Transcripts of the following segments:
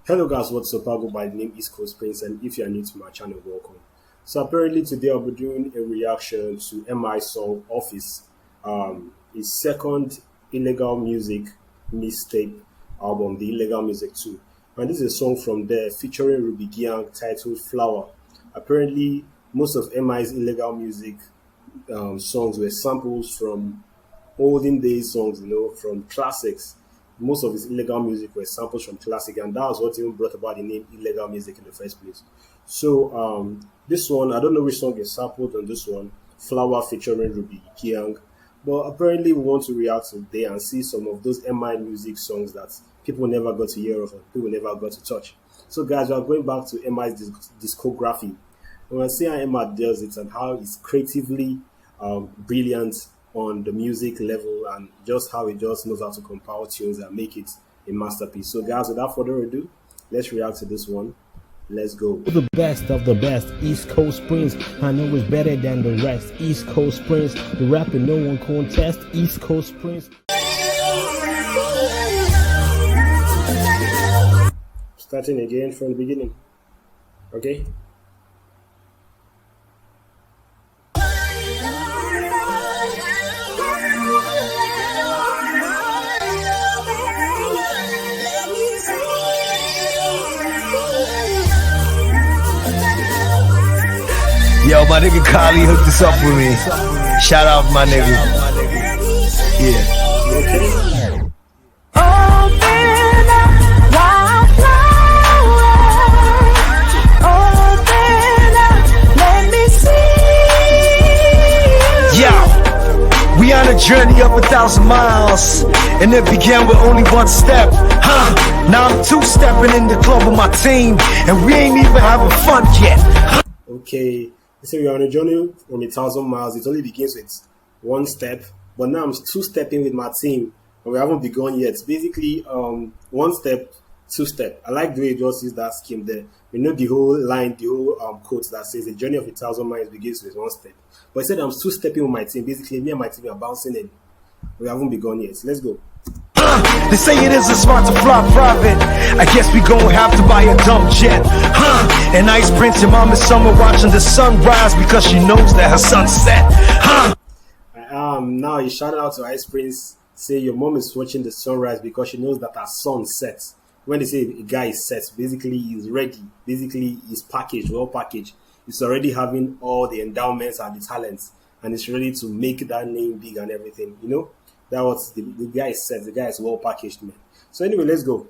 Hello guys, what's up? I go by the name East Coast Prince, and if you are new to my channel, welcome. So apparently today I'll be doing a reaction to MI song Office, his second illegal music mixtape album, the Illegal Music 2. And this is a song from there featuring Ruby Gyang titled Flower. Apparently most of MI's illegal music songs were samples from olden days songs, from classics. Most of his illegal music were samples from classic, and that was what even brought about the name illegal music in the first place. So this one, I don't know which song is sampled on this one, Flower featuring Ruby Gyang. But apparently we want to react today and see some of those MI music songs that people never got to hear of and people never got to touch. So guys, we are going back to MI's discography. And we'll see how MI does it and how it's creatively brilliant on the music level and just how he just knows how to compile tunes and make it a masterpiece. So guys, without further ado, let's react to this one. Let's go. The best of the best, East Coast Prince. I know it's better than the rest. East Coast Prince, the rapper no one contest. East Coast Prince. Starting again from the beginning. Okay. Yo, my nigga Kali hooked this up with me. Shout out my nigga. Yeah. Okay. Yo, we on a journey of 1,000 miles, and it began with only one step. Now I'm two-stepping in the club with my team, and we ain't even having fun yet. Okay. So you're on a journey from 1,000 miles. It only begins with one step, but now I'm two-stepping with my team, and we haven't begun yet. Basically, one step, two step. I like the way you just use that scheme there. You know the whole line, the whole quote that says the journey of 1,000 miles begins with one step. But I said I'm two-stepping with my team. Basically, me and my team are bouncing in. We haven't begun yet. Let's go. They say it isn't smart to fly private. I guess we gon' have to buy a dumb jet. And Ice Prince and Mom is summer watching the sunrise because she knows that her sun's set. Now he shouted out to Ice Prince, say your mom is watching the sunrise because she knows that her sun sets. When they say a guy is set, basically he's ready. Basically he's packaged, well packaged. He's already having all the endowments and the talents, and he's ready to make that name big and everything. That was the guy is set. The guy is well packaged, man. So anyway, let's go.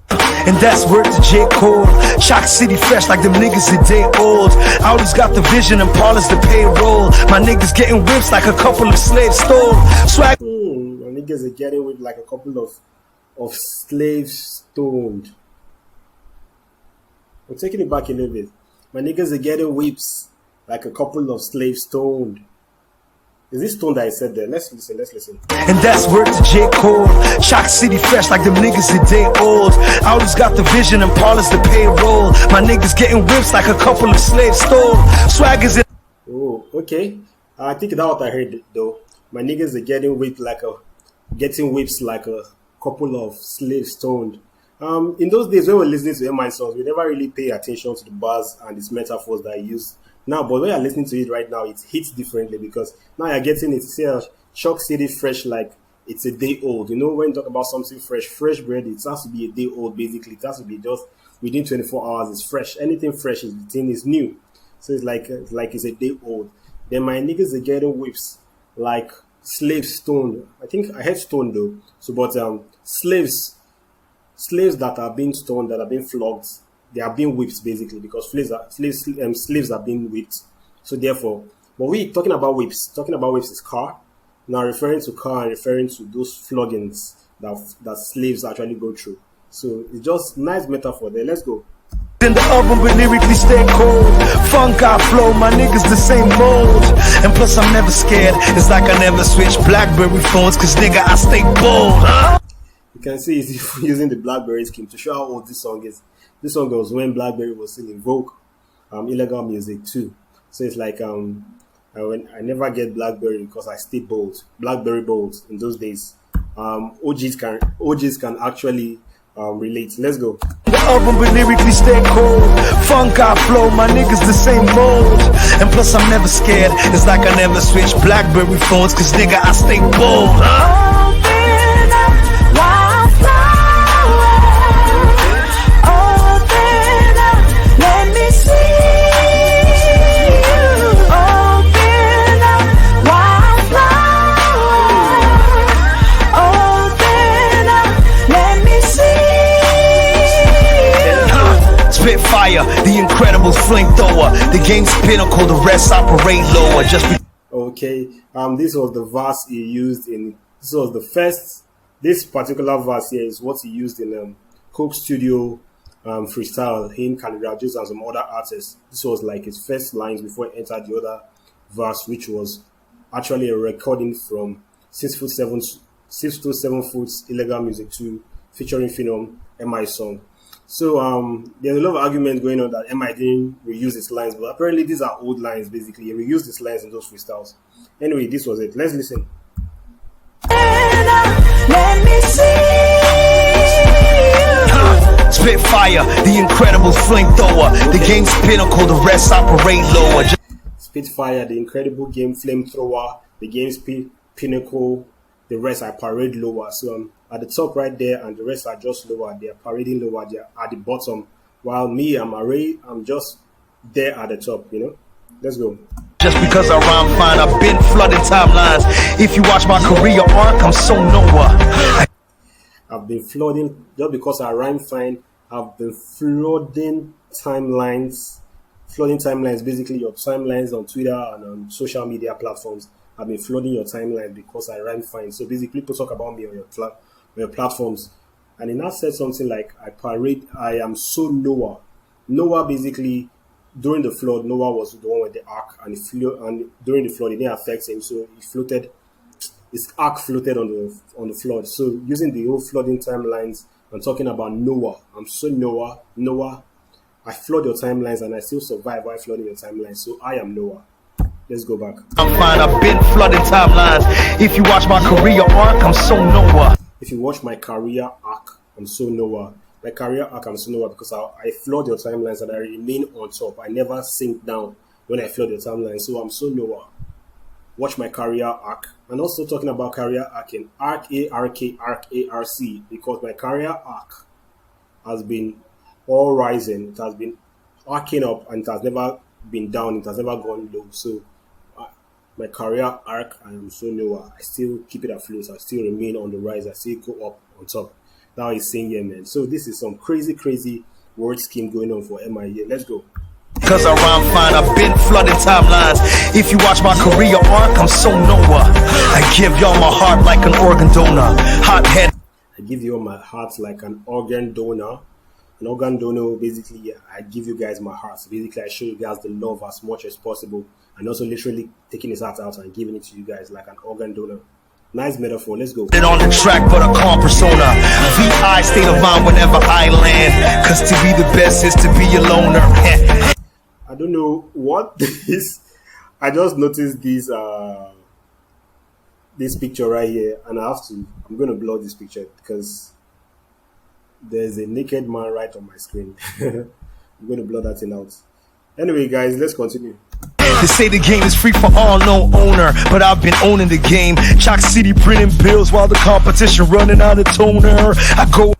And that's word to J. Cole. Shock City fresh like them niggas a day old. Audis got the vision and Paul is the payroll. My niggas getting whips like a couple of slaves stole. Swag. My niggas are getting whipped like a couple of slaves stoned. I'm taking it back a little bit. My niggas are getting whips like a couple of slaves stoned. Is this tone that I said there? Let's listen. And that's word to J. Cole. Shock City fresh like them niggas a day old. Audis got the vision and Paul is the payroll. My niggas getting whips like a couple of slaves stole. Swag is in. Oh, okay. I think that's what I heard though. My niggas are getting whipped like a couple of slaves stoned. In those days when we were listening to MI songs, we never really pay attention to the bars and its metaphors that I use. Now, but when you're listening to it right now, it hits differently because now you're getting it. Say, Shock City fresh like it's a day old. When you talk about something fresh bread, it has to be a day old basically. It has to be just within 24 hours. It's fresh. Anything fresh is the thing is new. So it's like it's a day old. Then my niggas are getting whips like slaves stoned. I think I had stoned though. So, but slaves that are being stoned, that are being flogged, they are being whipped basically because slaves are being whipped. So therefore, but we talking about whips is car. Now referring to car and referring to those floggings that slaves actually go through. So it's just nice metaphor there. Let's go. In the oven but lyrically stay cold. Funk I flow, my niggas the same mold. And plus I'm never scared. It's like I never switch BlackBerry phones cause nigga I stay bold. You can see he's using the BlackBerry scheme to show how old this song is. This song was when BlackBerry was still in vogue, illegal music too. So it's like I never get BlackBerry because I stay bold, BlackBerry bold in those days. OGs can actually relate. Let's go. The oven but lyrically stay cold. Funk I flow, my niggas the same mold. And plus I'm never scared. It's like I never switch Blackberry phones, cause nigga I stay bold, huh? Spitfire, the incredible flamethrower, the game's pinnacle, the rest operate lower. Okay, this was the verse he used in. This was the first. This particular verse here is what he used in Coke Studio freestyle. Him, Calligraph, and some other artists. This was like his first lines before he entered the other verse, which was actually a recording from 6 to 7 Foot Illegal Music 2 featuring Phenom, MI song. So there's a lot of argument going on that MI didn't reuse his lines, but apparently these are old lines. Basically, he reused his lines in those freestyles. Anyway, this was it. Let's listen. Let me see. Spitfire, the incredible flamethrower, the game's pinnacle, the rest operate lower. Spitfire, the incredible game flamethrower, the game's pinnacle, the rest are parade lower. So I'm at the top right there, and the rest are just lower. They are parading lower. They are at the bottom. While me, I'm just there at the top. You know. Let's go. Just because I rhyme fine, I've been flooding timelines. If you watch my career arc, I'm so nowhere. I've been flooding just because I rhyme fine. I've been flooding timelines. Flooding timelines, basically your timelines on Twitter and on social media platforms. I've been flooding your timeline because I rhyme fine. So basically, people talk about me on your platforms. And he now said something like, I am so Noah. Noah basically, during the flood, Noah was the one with the ark, and during the flood, it didn't affect him. So he floated, his ark floated on the flood. So using the old flooding timelines and talking about Noah, I'm so Noah. Noah, I flood your timelines and I still survive while flooding your timelines. So I am Noah. Let's go back. I'm fine, I've been flooding timelines. If you watch my career arc, I'm so Noah. If you watch my career arc, I'm so Noah. My career arc, I'm so Noah because I flood your timelines and I remain on top. I never sink down when I flood your timelines. So I'm so Noah. Watch my career arc. And also talking about career arc in arc A-R-K, arc A-R-C, because my career arc has been all rising. It has been arcing up and it has never been down. It has never gone low. So my career arc, I am so Noah. I still keep it afloat. I still remain on the rise. I still go up on top. Now he's saying, yeah, man. So this is some crazy word scheme going on for MI here. Let's go. Cause I rhyme fine, I've been flooding timelines. If you watch my career arc, I'm so Noah. I give y'all my heart like an organ donor. Hot head. I give you all my heart like an organ donor. An organ donor, basically, yeah, I give you guys my heart. So basically, I show you guys the love as much as possible. And also literally taking his heart out and giving it to you guys like an organ donor. Nice metaphor. Let's go. On the track, but a calm persona. VI state of mind whenever I land. Cause to be the best is to be a loner. I don't know what this. I just noticed this picture right here, and I'm gonna blur this picture because there's a naked man right on my screen. I'm gonna blur that thing out. Anyway, guys, let's continue. They say the game is free for all, no owner, but I've been owning the game. Chalk City printing bills while the competition running out of toner. I go.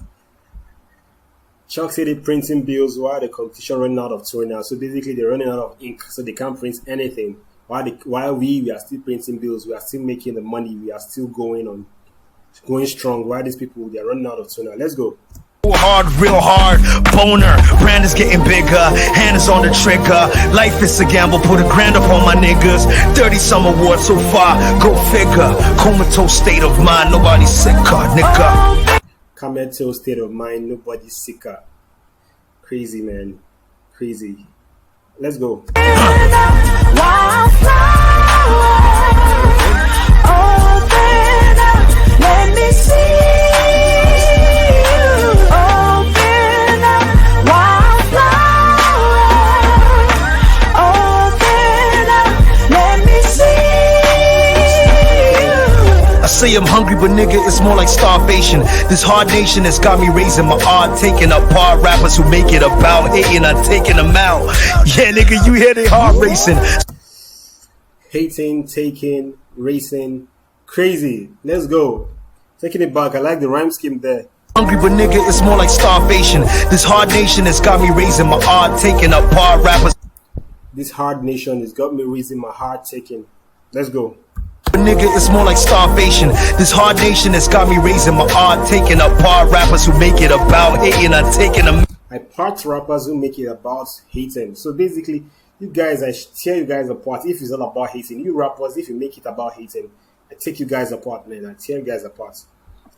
Chalk City printing bills while the competition running out of toner. So basically, they're running out of ink, so they can't print anything. While we are still printing bills, we are still making the money, we are still going strong. While these people, they're running out of toner. Let's go. Hard, real hard, boner. Brand is getting bigger, hand is on the trigger. Life is a gamble, put a grand up on my niggas. 30 some awards so far, go figure. Comatose state of mind, nobody's sicker, nigga. Comatose state of mind, nobody's sicker. Crazy, man. Crazy. Let's go. Let me see. Say I'm hungry, but nigga, it's more like starvation. This hard nation has got me raising my art, taking apart rappers who make it about hating, I'm taking them out. Yeah, nigga, you hear they heart racing. Hating, taking, racing, crazy. Let's go. Taking it back. I like the rhyme scheme there. Hungry, but nigga, it's more like starvation. This hard nation has got me raising my art, taking apart rappers. This hard nation has got me raising my heart, taking. Let's go. Nigga, it's more like starvation. This hard nation has got me raising my art, taking apart rappers who make it about hating, I'm taking them. I part rappers who make it about hating. So basically, you guys, I tear you guys apart. If it's all about hating, you rappers, if you make it about hating, I take you guys apart, man. I tear you guys apart.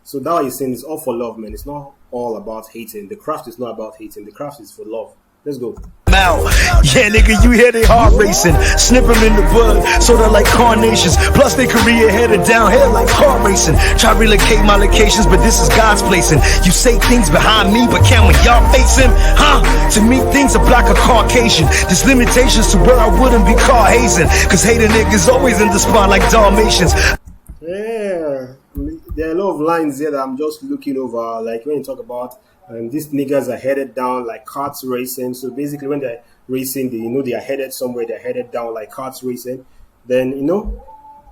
So that what you're saying is all for love, man. It's not all about hating. The craft is not about hating. The craft is for love. Let's go. Yeah, nigga, you hear they heart racing. Snip them in the bud, so they're like carnations. Plus they career headed downhill like car racing. Try to relocate my locations, but this is God's placing. You say things behind me, but can when y'all face him? Huh? To me, things are black or Caucasian. There's limitations to where I wouldn't be caught hazing. Cause hating niggas always in the spot like Dalmatians. Yeah, there are a lot of lines here that I'm just looking over. Like when you talk about these niggas are headed down like carts racing. So basically, when they're racing, they are headed somewhere. They're headed down like carts racing. Then a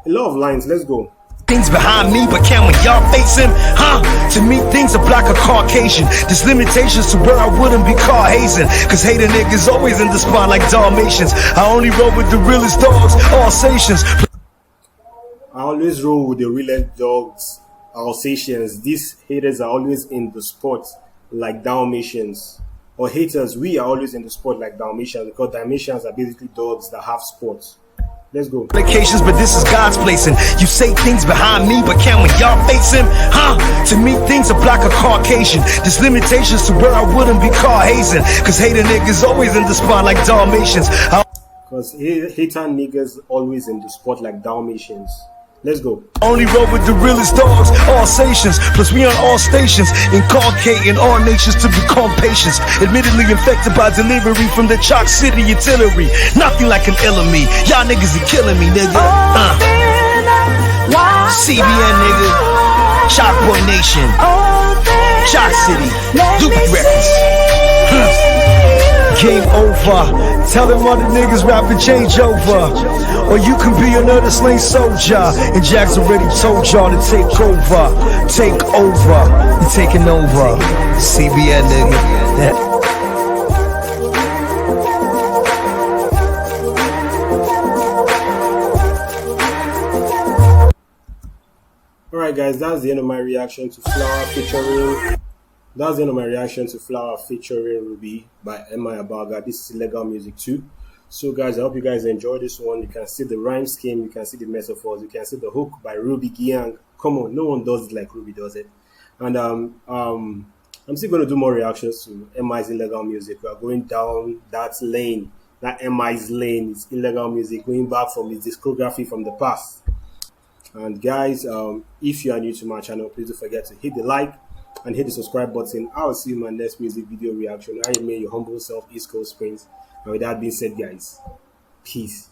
lot of lines. Let's go. Things behind me, but can when y'all face him? Huh? To me, things are black or Caucasian. There's limitations to where I wouldn't be caught hazing. Cause hating niggas always in the spot like Dalmatians. I only roll with the realest dogs, Alsatians. I always roll with the realest dogs, Alsatians. These haters are always in the spot like Dalmatians. Or haters, we are always in the spot like Dalmatians because Dalmatians are basically dogs that have spots. Let's go. But this is God's placing. You say things behind me, but can when y'all face him? Huh? To me, things are black or Caucasian. There's limitations to where I wouldn't be caught hazing. Cause hating niggas always in the spot like Dalmatians. Because hater niggas always in the spot like Dalmatians. Let's go. Only roll with the realest dogs, Alsatians. Plus we on all stations, inculcating all nations to become patients. Admittedly infected by delivery from the Chalk City artillery. Nothing like an enemy. Y'all niggas are killing me, nigga. CBN, nigga. Chalk Boy Nation. Chalk City. Duke Records. Game over. Tell them other niggas rapping change over. Or you can be another slain soldier. And Jack's already told y'all to take over. Take over. You're taking over. CBN, nigga. Alright guys, that's the end of my reaction to Flower featuring Ruby by Abaga. This is illegal music too. So guys, I hope you guys enjoy this one. You can see the rhyme scheme, you can see the metaphors, you can see the hook by Ruby Gyang. Come on, no one does it like Ruby does it. And I'm still going to do more reactions to MI's illegal music. We are going down that lane, that MI's lane. It's illegal music, going back from his discography from the past. And guys, if you are new to my channel, please don't forget to hit the like and hit the subscribe button. I will see you in my next music video reaction. I remain your humble self, East Coast Prince. And with that being said, guys, peace.